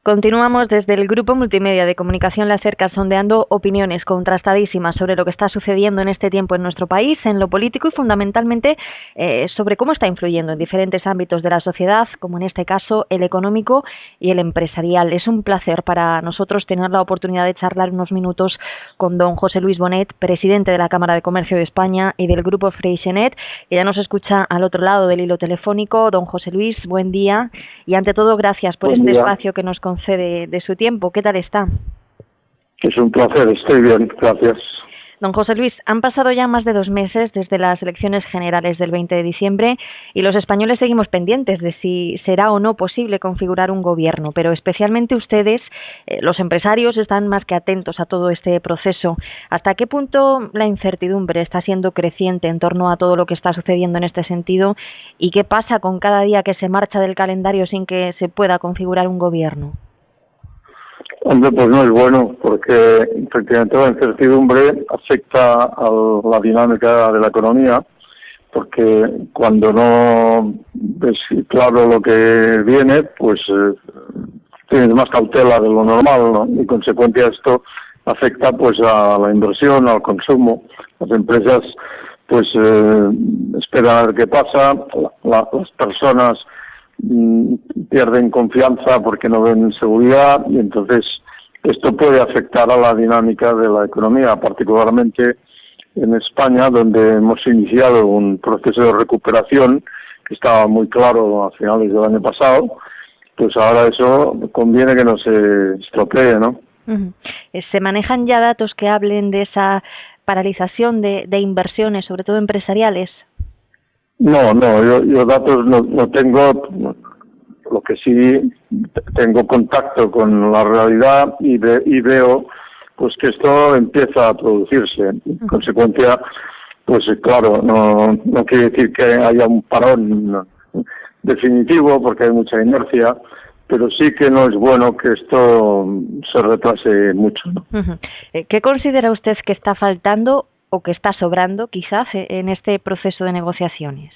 Continuamos desde el Grupo Multimedia de Comunicación La Cerca, sondeando opiniones contrastadísimas sobre lo que está sucediendo en este tiempo en nuestro país, en lo político y fundamentalmente sobre cómo está influyendo en diferentes ámbitos de la sociedad, como en este caso el económico y el empresarial. Es un placer para nosotros tener la oportunidad de charlar unos minutos con don José Luis Bonet, presidente de la Cámara de Comercio de España y del Grupo Freixenet, que ya nos escucha al otro lado del hilo telefónico. Don José Luis, buen día y ante todo gracias por este espacio que nos concede de su tiempo. ¿Qué tal está? Es un placer, estoy bien, gracias. Don José Luis, han pasado ya más de 2 meses desde las elecciones generales del 20 de diciembre y los españoles seguimos pendientes de si será o no posible configurar un gobierno, pero especialmente ustedes, los empresarios, están más que atentos a todo este proceso. ¿Hasta qué punto la incertidumbre está siendo creciente en torno a todo lo que está sucediendo en este sentido? ¿Y qué pasa con cada día que se marcha del calendario sin que se pueda configurar un gobierno? Hombre, pues no es bueno, porque efectivamente la incertidumbre afecta a la dinámica de la economía, porque cuando no ves claro lo que viene, pues tienes más cautela de lo normal, ¿no? Y en consecuencia esto afecta pues a la inversión, al consumo. Las empresas pues esperan a ver qué pasa, las personas pierden confianza porque no ven seguridad y entonces esto puede afectar a la dinámica de la economía, particularmente en España, donde hemos iniciado un proceso de recuperación que estaba muy claro a finales del año pasado. Pues ahora eso conviene que no se estropee, ¿no? ¿Se manejan ya datos que hablen de esa paralización de inversiones, sobre todo empresariales? No, yo datos no tengo. Lo que sí tengo contacto con la realidad y veo pues que esto empieza a producirse. En consecuencia, pues claro, no quiere decir que haya un parón definitivo porque hay mucha inercia, pero sí que no es bueno que esto se retrase mucho, ¿no? ¿Qué considera usted que está faltando o que está sobrando quizás en este proceso de negociaciones?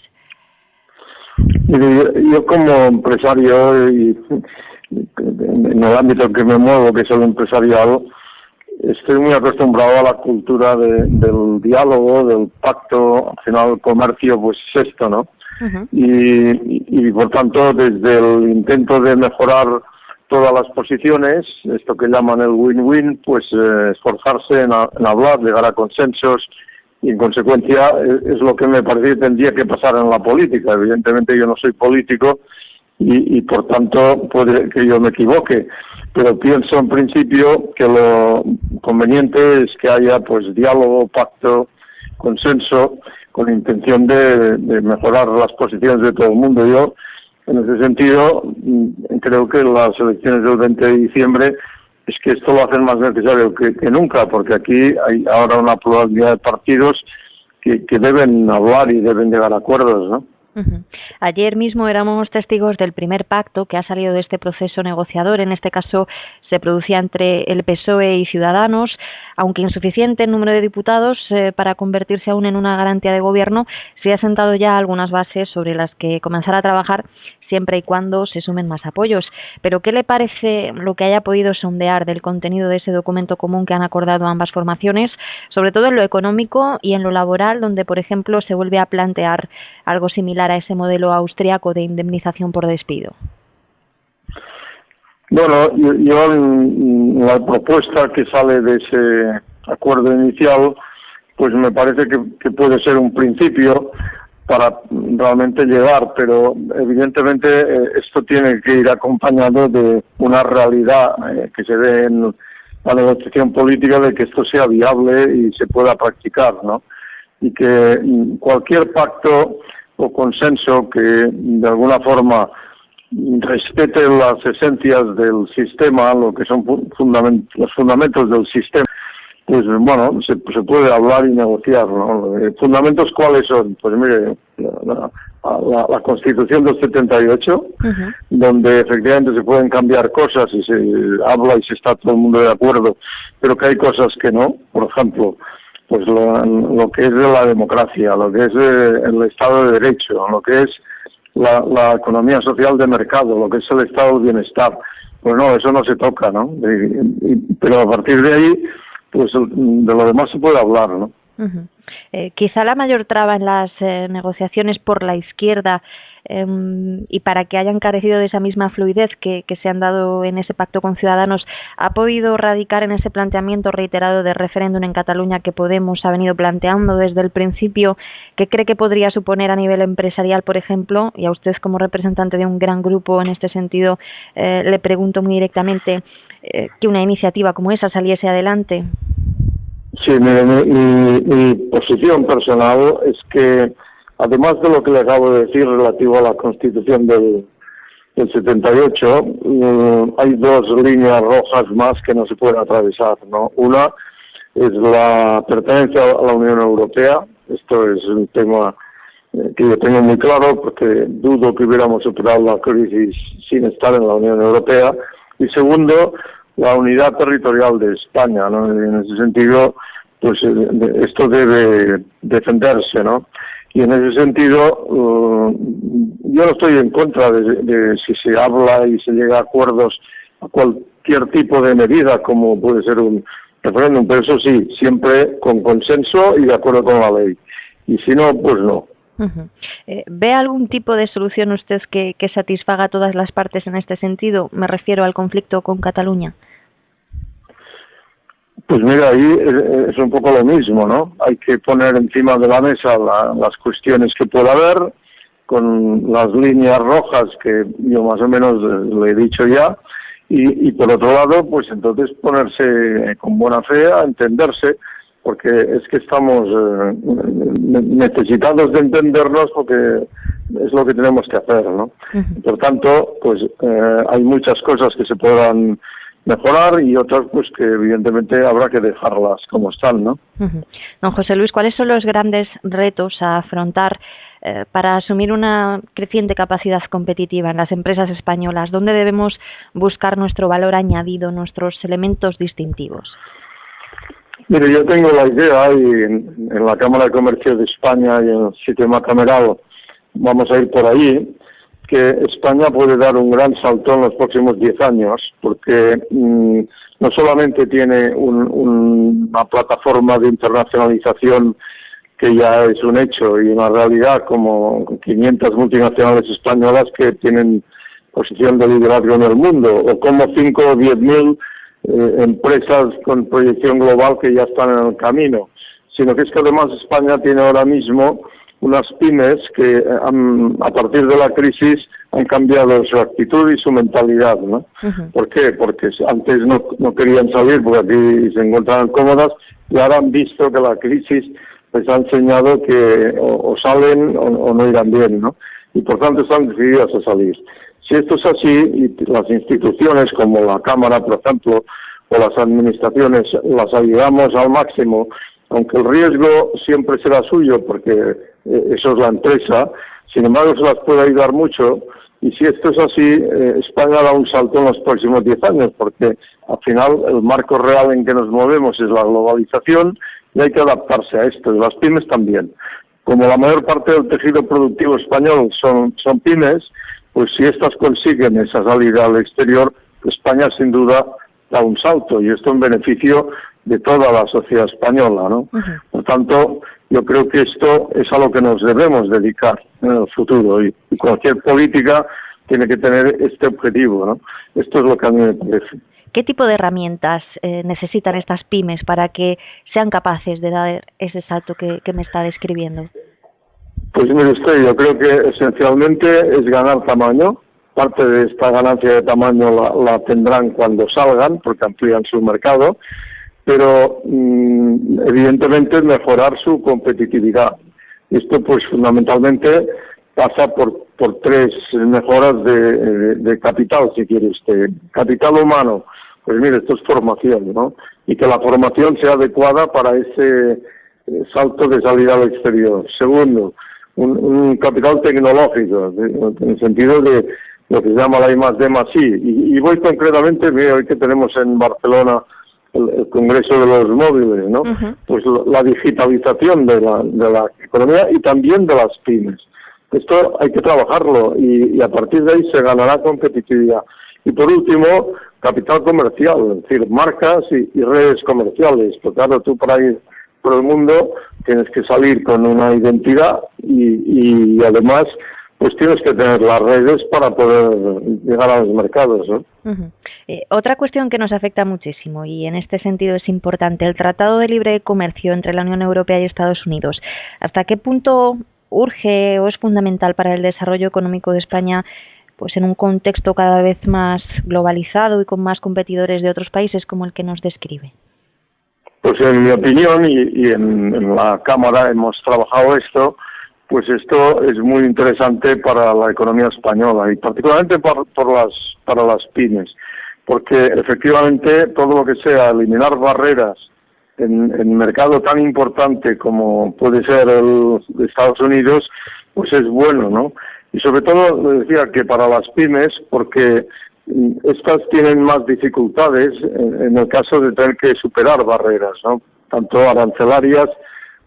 Yo como empresario y en el ámbito en que me muevo, que es el empresarial, estoy muy acostumbrado a la cultura del diálogo, del pacto. Al final el comercio pues es esto, ¿no? Y por tanto desde el intento de mejorar todas las posiciones, esto que llaman el win-win, pues esforzarse en hablar, llegar a consensos. Y en consecuencia es lo que me parece que tendría que pasar en la política. Evidentemente yo no soy político y por tanto puede que yo me equivoque, pero pienso en principio que lo conveniente es que haya pues diálogo, pacto, consenso, con intención de mejorar las posiciones de todo el mundo. Yo en ese sentido creo que las elecciones del 20 de diciembre es que esto lo hacen más necesario que nunca, porque aquí hay ahora una pluralidad de partidos que deben hablar y deben llegar a acuerdos, ¿no? Ayer mismo éramos testigos del primer pacto que ha salido de este proceso negociador. En este caso se producía entre el PSOE y Ciudadanos. Aunque insuficiente el número de diputados para convertirse aún en una garantía de gobierno, se ha sentado ya algunas bases sobre las que comenzar a trabajar siempre y cuando se sumen más apoyos. Pero ¿qué le parece lo que haya podido sondear del contenido de ese documento común que han acordado ambas formaciones, sobre todo en lo económico y en lo laboral, donde por ejemplo se vuelve a plantear algo similar a ese modelo austriaco de indemnización por despido? Bueno, yo la propuesta que sale de ese acuerdo inicial, pues me parece que puede ser un principio para realmente llegar, pero evidentemente esto tiene que ir acompañado de una realidad que se dé en la negociación política, de que esto sea viable y se pueda practicar, ¿no? Y que cualquier pacto o consenso que de alguna forma respete las esencias del sistema, lo que son los fundamentos del sistema, pues bueno, se puede hablar y negociar, ¿no? ¿Fundamentos cuáles son? Pues mire, la Constitución del 78, donde efectivamente se pueden cambiar cosas y se habla y se está todo el mundo de acuerdo, pero que hay cosas que no. Por ejemplo, pues lo que es de la democracia, lo que es el Estado de Derecho, lo que es la economía social de mercado, lo que es el estado del bienestar. pues no, eso no se toca, ¿no? Pero a partir de ahí, pues de lo demás se puede hablar, ¿no? Quizá la mayor traba en las negociaciones por la izquierda y para que hayan carecido de esa misma fluidez que se han dado en ese pacto con Ciudadanos, ha podido radicar en ese planteamiento reiterado de referéndum en Cataluña que Podemos ha venido planteando desde el principio. ¿Qué cree que podría suponer a nivel empresarial, por ejemplo? Y a usted, como representante de un gran grupo en este sentido, le pregunto muy directamente que una iniciativa como esa saliese adelante. Sí, mi posición personal es que, además de lo que le acabo de decir relativo a la Constitución del 78, hay dos líneas rojas más que no se pueden atravesar, ¿no? Una es la pertenencia a la Unión Europea. Esto es un tema que yo tengo muy claro, porque dudo que hubiéramos superado la crisis sin estar en la Unión Europea. Y segundo, la unidad territorial de España, ¿no? En ese sentido, pues esto debe defenderse, ¿no? Y en ese sentido, yo no estoy en contra de si se habla y se llega a acuerdos a cualquier tipo de medida, como puede ser un referéndum, pero eso sí, siempre con consenso y de acuerdo con la ley. Y si no, pues no. ¿Ve algún tipo de solución usted que satisfaga a todas las partes en este sentido? Me refiero al conflicto con Cataluña. Pues mira, ahí es un poco lo mismo, ¿no? Hay que poner encima de la mesa las cuestiones que pueda haber, con las líneas rojas que yo más o menos le he dicho ya, y por otro lado, pues entonces ponerse con buena fe a entenderse, porque es que estamos necesitados de entendernos, porque es lo que tenemos que hacer, ¿no? Por tanto, pues hay muchas cosas que se puedan mejorar y otras pues que evidentemente habrá que dejarlas como están, ¿no? Don José Luis, ¿cuáles son los grandes retos a afrontar para asumir una creciente capacidad competitiva en las empresas españolas? ¿Dónde debemos buscar nuestro valor añadido, nuestros elementos distintivos? Mire, yo tengo la idea y en la Cámara de Comercio de España y en el sistema cameral vamos a ir por ahí, que España puede dar un gran salto en los próximos 10 años, porque no solamente tiene una plataforma de internacionalización que ya es un hecho y una realidad, como 500 multinacionales españolas que tienen posición de liderazgo en el mundo, o como 5 o 10.000 empresas con proyección global que ya están en el camino, sino que es que además España tiene ahora mismo unas pymes que a partir de la crisis han cambiado su actitud y su mentalidad, ¿no? ¿Por qué? Porque antes no querían salir porque aquí se encontraban cómodas y ahora han visto que la crisis les ha enseñado que o salen o no irán bien, ¿no? Y por tanto están decididas a salir. Si esto es así, y las instituciones como la Cámara, por ejemplo, o las administraciones las ayudamos al máximo, aunque el riesgo siempre será suyo, porque eso es la empresa, sin embargo se las puede ayudar mucho, y si esto es así, España da un salto en los próximos 10 años, porque al final el marco real en que nos movemos es la globalización, y hay que adaptarse a esto, y las pymes también. Como la mayor parte del tejido productivo español son pymes, pues si estas consiguen esa salida al exterior, España sin duda da un salto, y esto en beneficio de toda la sociedad española, ¿no? Por tanto, yo creo que esto es a lo que nos debemos dedicar en el futuro, y cualquier política tiene que tener este objetivo, ¿no? Esto es lo que a mí me parece. ¿Qué tipo de herramientas necesitan estas pymes para que sean capaces de dar ese salto que me está describiendo? Pues mire usted, yo creo que esencialmente es ganar tamaño. Parte de esta ganancia de tamaño la tendrán cuando salgan, porque amplían su mercado, pero evidentemente mejorar su competitividad. Esto pues fundamentalmente pasa por tres mejoras de capital, si quiere usted. Capital humano, pues mire, esto es formación, ¿no? Y que la formación sea adecuada para ese salto de salida al exterior. Segundo, un capital tecnológico, en el sentido de lo que se llama la I+D+I. Y voy concretamente, mire, hoy que tenemos en Barcelona el Congreso de los Móviles, ¿no? Pues la digitalización de la economía y también de las pymes. Esto hay que trabajarlo y a partir de ahí se ganará competitividad. Y por último, capital comercial, es decir, marcas y redes comerciales. Porque claro, tú por ahí, por el mundo, tienes que salir con una identidad y además pues tienes que tener las redes para poder llegar a los mercados, ¿no? Otra cuestión que nos afecta muchísimo y en este sentido es importante, el Tratado de Libre Comercio entre la Unión Europea y Estados Unidos. ¿Hasta qué punto urge o es fundamental para el desarrollo económico de España, pues en un contexto cada vez más globalizado y con más competidores de otros países como el que nos describe? Pues en mi opinión y en la Cámara hemos trabajado esto, pues esto es muy interesante para la economía española y particularmente para las pymes, porque efectivamente todo lo que sea eliminar barreras en un mercado tan importante como puede ser el de Estados Unidos, pues es bueno, ¿no? Y sobre todo, le decía que para las pymes, porque estas tienen más dificultades en el caso de tener que superar barreras, ¿no? Tanto arancelarias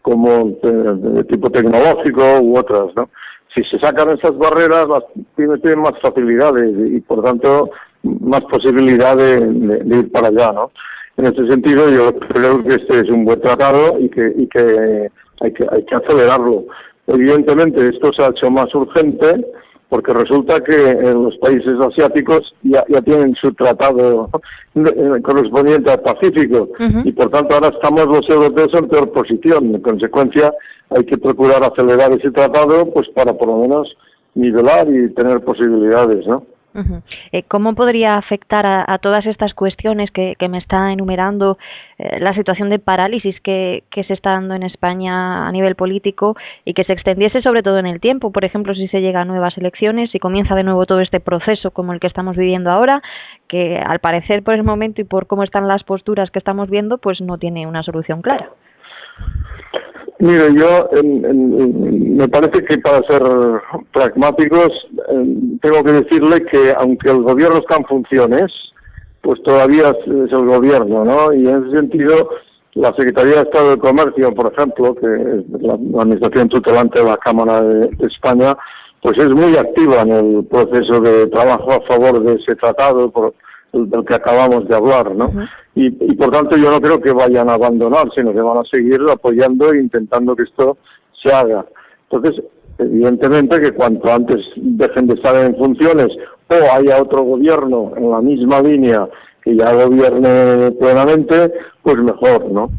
como de tipo tecnológico u otras, ¿no? Si se sacan esas barreras, las pymes tienen más facilidades y por tanto más posibilidad de ir para allá, ¿no? En este sentido, yo creo que este es un buen tratado y que hay que acelerarlo. Evidentemente, esto se ha hecho más urgente porque resulta que en los países asiáticos ya tienen su tratado correspondiente al Pacífico y por tanto ahora estamos los europeos en peor posición. En consecuencia, hay que procurar acelerar ese tratado pues para por lo menos nivelar y tener posibilidades, ¿no? ¿Cómo podría afectar a todas estas cuestiones que me está enumerando la situación de parálisis que se está dando en España a nivel político y que se extendiese sobre todo en el tiempo? Por ejemplo, si se llega a nuevas elecciones y comienza de nuevo todo este proceso como el que estamos viviendo ahora, que al parecer por el momento y por cómo están las posturas que estamos viendo, pues no tiene una solución clara. Mire, yo me parece que para ser pragmáticos tengo que decirle que aunque el gobierno está en funciones, pues todavía es el gobierno, ¿no? Y en ese sentido, la Secretaría de Estado de Comercio, por ejemplo, que es la administración tutelante de la Cámara de España, pues es muy activa en el proceso de trabajo a favor de ese tratado del que acabamos de hablar, ¿no? Y por tanto yo no creo que vayan a abandonar, sino que van a seguir apoyando e intentando que esto se haga. Entonces, evidentemente que cuanto antes dejen de estar en funciones o haya otro gobierno en la misma línea que ya gobierne plenamente, pues mejor, ¿no?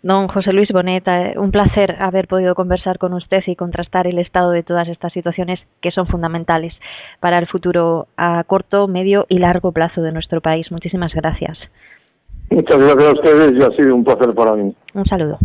Don José Luis Bonet, un placer haber podido conversar con usted y contrastar el estado de todas estas situaciones que son fundamentales para el futuro a corto, medio y largo plazo de nuestro país. Muchísimas gracias. Muchas gracias a ustedes y ha sido un placer para mí. Un saludo.